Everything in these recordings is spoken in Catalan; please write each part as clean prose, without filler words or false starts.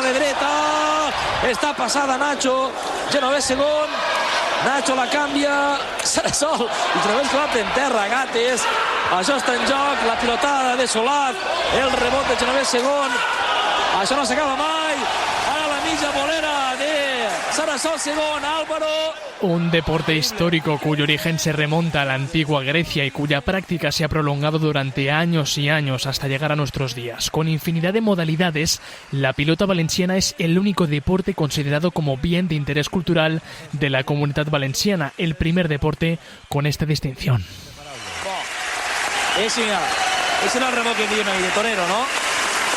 de dreta, està passada Nacho, Genovés segon, Nacho la canvia, Sarasol, i Genovés clat en terra, Gates, això està en joc, la pilotada de Solat, el rebot de Genovés segon, això no s'acaba mai, ara la mitja bolera de Sarasol segon, Álvaro. Un deporte histórico cuyo origen se remonta a la antigua Grecia y cuya práctica se ha prolongado durante años y años hasta llegar a nuestros días. Con infinidad de modalidades, la pilota valenciana es el único deporte considerado como bien de interés cultural de la Comunitat Valenciana, el primer deporte con esta distinción. Ese era el rebot que diem ahí de Torero, ¿no?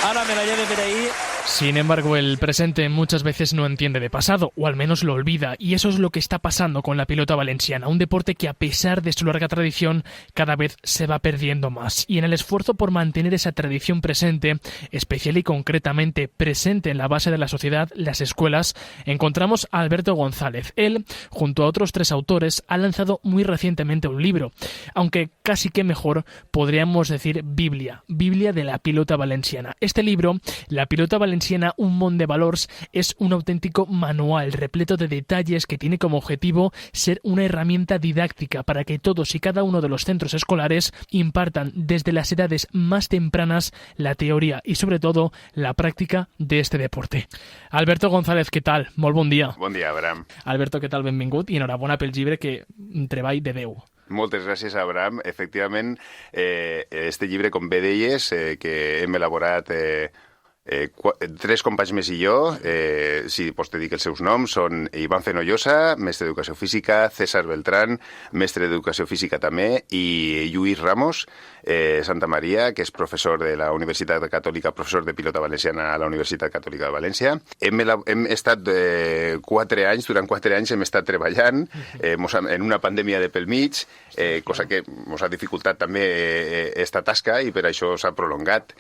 Ahora me la lleve por ahí. Sin embargo, el presente muchas veces no entiende de pasado, o al menos lo olvida, y eso es lo que está pasando con la pilota valenciana, un deporte que a pesar de su larga tradición, cada vez se va perdiendo más. Y en el esfuerzo por mantener esa tradición presente, especial y concretamente presente en la base de la sociedad, las escuelas, encontramos a Alberto González. Él, junto a otros 3 autores, ha lanzado muy recientemente un libro, aunque casi que mejor podríamos decir Biblia de la pilota valenciana. Este libro, La pilota valenciana, un món de valors, es un auténtico manual repleto de detalles que tiene como objetivo ser una herramienta didáctica para que todos y cada uno de los centros escolares impartan desde las edades más tempranas la teoría y sobre todo la práctica de este deporte. Alberto González, què tal? Molt bon dia. Bon dia, Abraham. Alberto, què tal? Benvingut i enhorabona pel llibre, que treball de Déu. Moltes gràcies, Abraham. Efectivament, este llibre, com bé deies, que hem elaborat 3 companys més i jo, si pots te dir que els seus noms són Iván Fenollosa, mestre d'Educació Física, César Beltrán, mestre d'Educació Física també, i Lluís Ramos Santa Maria, que és professor de la Universitat Catòlica, professor de pilota valenciana a la Universitat Catòlica de València. Hem estat 4 anys, durant 4 anys hem estat treballant en una pandèmia de pel mig, cosa que ens ha dificultat també esta tasca i per això s'ha prolongat.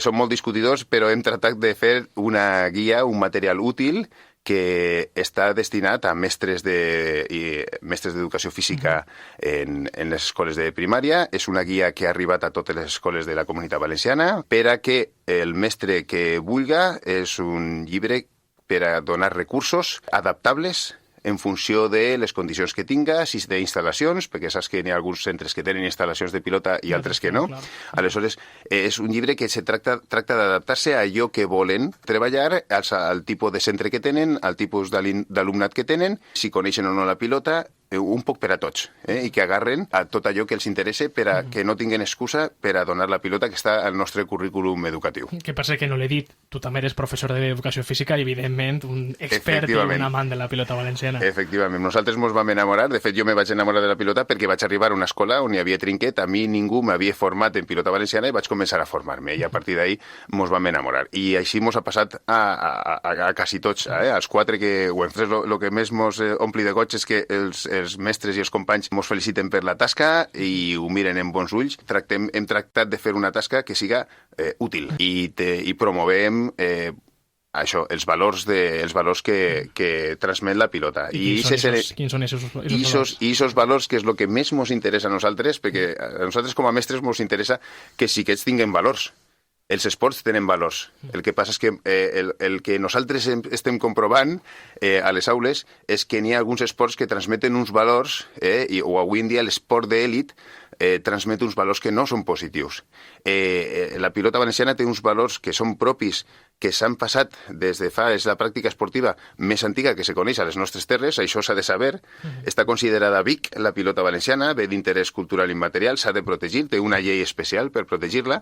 Som molt discutidors, però hem tratat de fer una guia, un material útil que està destinat a mestres d'educació física en les escoles de primària. És una guia que ha arribat a totes les escoles de la Comunitat Valenciana per a que el mestre que vulga, és un llibre per a donar recursos adaptables en funció de les condicions que tinga, si d'instal·lacions, perquè saps que hi ha alguns centres que tenen instal·lacions de pilota i altres que no. Aleshores, és un llibre que se tracta d'adaptar-se a allò que volen treballar, al tipus de centre que tenen, al tipus d'alumnat que tenen, si coneixen o no la pilota, un poc per a tots, i que agarren a tot allò que els interessa per a que no tinguin excusa per a donar la pilota que està al nostre currículum educatiu. Que passa que no l'he dit, tu també eres professor d'Educació Física i, evidentment, un expert i un amant de la pilota valenciana. Efectivament. Nosaltres ens vam enamorar, de fet jo me vaig enamorar de la pilota perquè vaig arribar a una escola on hi havia trinquet, a mi ningú m'havia format en pilota valenciana i vaig començar a formar-me, i a partir d'ahí ens vam enamorar. I així ens ha passat a quasi tots, als 4 que ho hem fet. El que més ens ompli de goig és que els mestres i els companys ens feliciten per la tasca i ho miren en bons ulls. Hem tractat de fer una tasca que siga útil i promovem això, els valors que transmet la pilota. I quins són esos valors? I esos valors, que és el que més ens interessa a nosaltres, perquè a nosaltres com a mestres ens interessa que sí que ells tinguen valors. Els esports tenen valors. El que passa és que el que nosaltres estem comprovant a les aules és que n'hi ha alguns esports que transmeten uns valors, o avui en dia l'esport d'èlit transmet uns valors que no són positius. La pilota valenciana té uns valors que són propis, que s'han passat des de fa... És la pràctica esportiva més antiga que se coneix a les nostres terres, això s'ha de saber. Està considerada Vic, la pilota valenciana, bé d'interès cultural immaterial, s'ha de protegir, té una llei especial per protegir-la.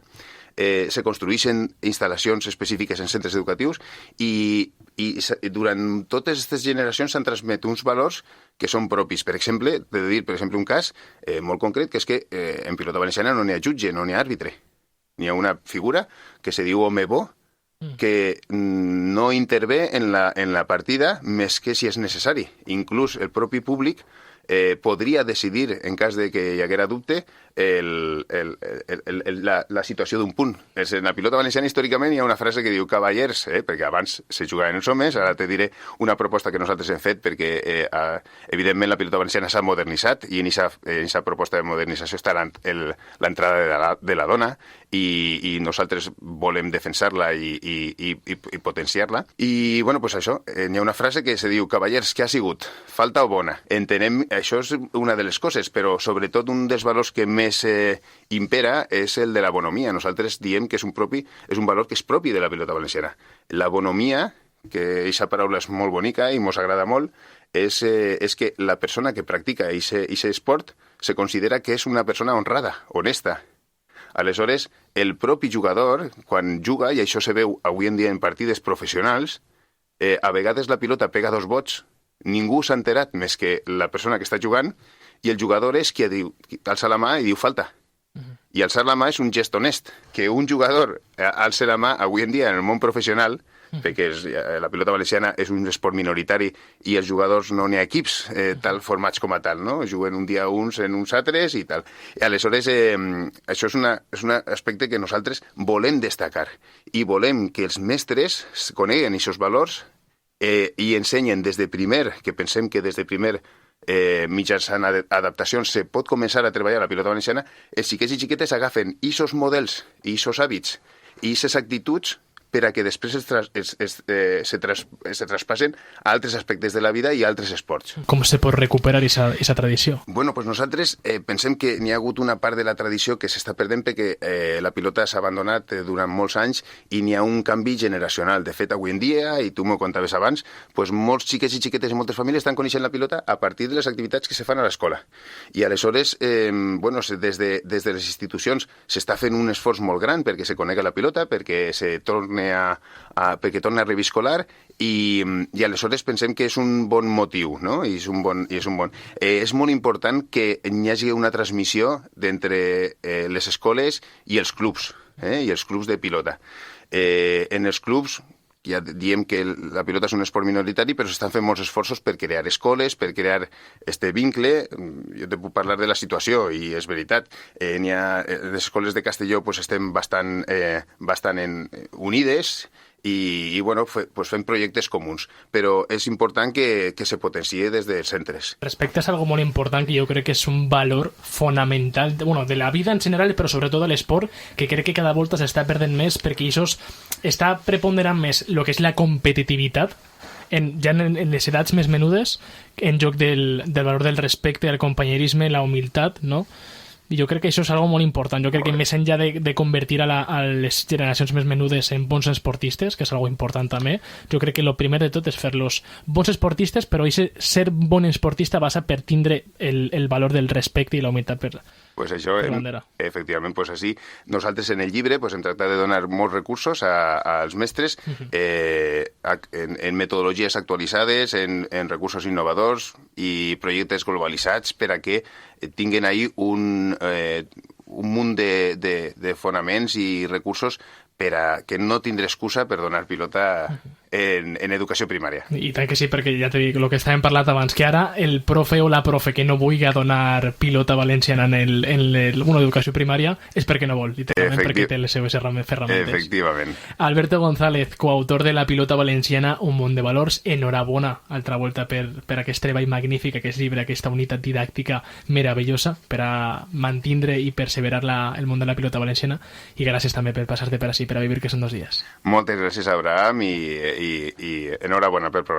Se construeixen instal·lacions específiques en centres educatius i durant totes aquestes generacions s'han transmet uns valors que són propis. Per exemple, t'he de dir, un cas molt concret, que és que en pilota valenciana no n'hi ha jutge, no n'hi ha àrbitre. N'hi ha una figura que se diu home bo, que no intervé en la partida més que si és necessari. Inclús el propi públic podria decidir, en cas de que hi haguera dubte, la situació d'un punt. En la pilota valenciana, històricament, hi ha una frase que diu cavallers, perquè abans se jugaven els homes, ara te diré una proposta que nosaltres hem fet, perquè, evidentment, la pilota valenciana s'ha modernitzat, i en aquesta proposta de modernització està l'entrada de la dona, i nosaltres volem defensar-la i potenciar-la. I, bueno, pues això, hi ha una frase que se diu cavallers, què ha sigut? Falta o bona? Entenem, això és una de les coses, però sobretot un dels valors que més impera és el de la bonomia. Nosaltres diem que és un valor que és propi de la pilota valenciana. La bonomia, que aquesta paraula és molt bonica i mos agrada molt, és que la persona que practica aquest esport se considera que és una persona honrada, honesta. Aleshores, el propi jugador, quan juga, i això se veu avui en dia en partides professionals, a vegades la pilota pega 2 bots, ningú s'ha enterat més que la persona que està jugant, i el jugador és qui diu, alça la mà i diu falta. I alçar la mà és un gest honest. Que un jugador alça la mà avui en dia en el món professional, perquè la pilota valenciana és un esport minoritari i els jugadors no n'hi ha equips tal formats com a tal, no? Juguen un dia uns en uns altres i tal. I aleshores, això és un aspecte que nosaltres volem destacar i volem que els mestres coneguen aquests valors i ensenyen des de primer, que pensem que des de primer mitjançant adaptacions se pot començar a treballar la pilota valenciana, els xiquets i xiquetes agafen aquests models, aquests hàbits i aquestes actituds per a que després se traspassen a altres aspectes de la vida i a altres esports. Com se pot recuperar aquesta tradició? Bueno, pues nosaltres pensem que n'hi ha hagut una part de la tradició que s'està perdent perquè la pilota s'ha abandonat durant molts anys i n'hi ha un canvi generacional. De fet, avui en dia, i tu m'ho contaves abans, pues molts xiquets i xiquetes i moltes famílies estan coneixent la pilota a partir de les activitats que se fan a l'escola. I aleshores, bueno, des de les institucions s'està fent un esforç molt gran perquè se conega la pilota, perquè se torni perquè torna a reviscolar i aleshores pensem que és un bon motiu, no? És molt important que hi hagi una transmissió d'entre les escoles i els clubs de pilota. En els clubs ja diem que la pilota és un esport minoritari, però s'estan fent molts esforços per crear escoles, per crear este vincle. Jo te puc parlar de la situació, i és veritat. Les escoles de Castelló pues, estem bastant unides i bueno, pues fem projectes comuns. Però és important que se potenciï des dels centres. Respecte a algo molt important que jo crec que és un valor fonamental de la vida en general, però sobretot de l'esport, que crec que cada volta s'està perdent més perquè això està preponderant més el que és la competitivitat ja en les edats més menudes, en lloc del valor del respecte, el companyerisme, la humilitat, no? I jo crec que això és algo molt important. Jo crec que més enllà de convertir a les generacions més menudes en bons esportistes, que és algo important també, jo crec que el primer de tot és fer-los bons esportistes, però ser bon esportista passa per tindre el valor del respecte i la humilitat per pues això, efectivament, pues així. Nosaltres en el llibre pues, hem tractat de donar molts recursos als mestres en metodologies actualitzades, en recursos innovadors i projectes globalitzats per a que tinguin ahí un munt de fonaments i recursos per a que no tindre excusa per donar pilota en educació primària. I tant que sí, perquè ja t'he dit el que estàvem parlant abans, que ara el profe o la profe que no vulgui donar pilota valenciana en l'educació primària és perquè no vol, literalment perquè té les seves ferramentes. Efectivament. Alberto González, coautor de La pilota valenciana, un món de valors, enhorabona altra volta per aquest treball magnífic, aquest llibre, aquesta unitat didàctica meravellosa per a mantindre i perseverar el món de la pilota valenciana, i gràcies també per passar-te per així, per a vivir que són 2 dies. Moltes gràcies, Abraham, i enhorabona pel programa.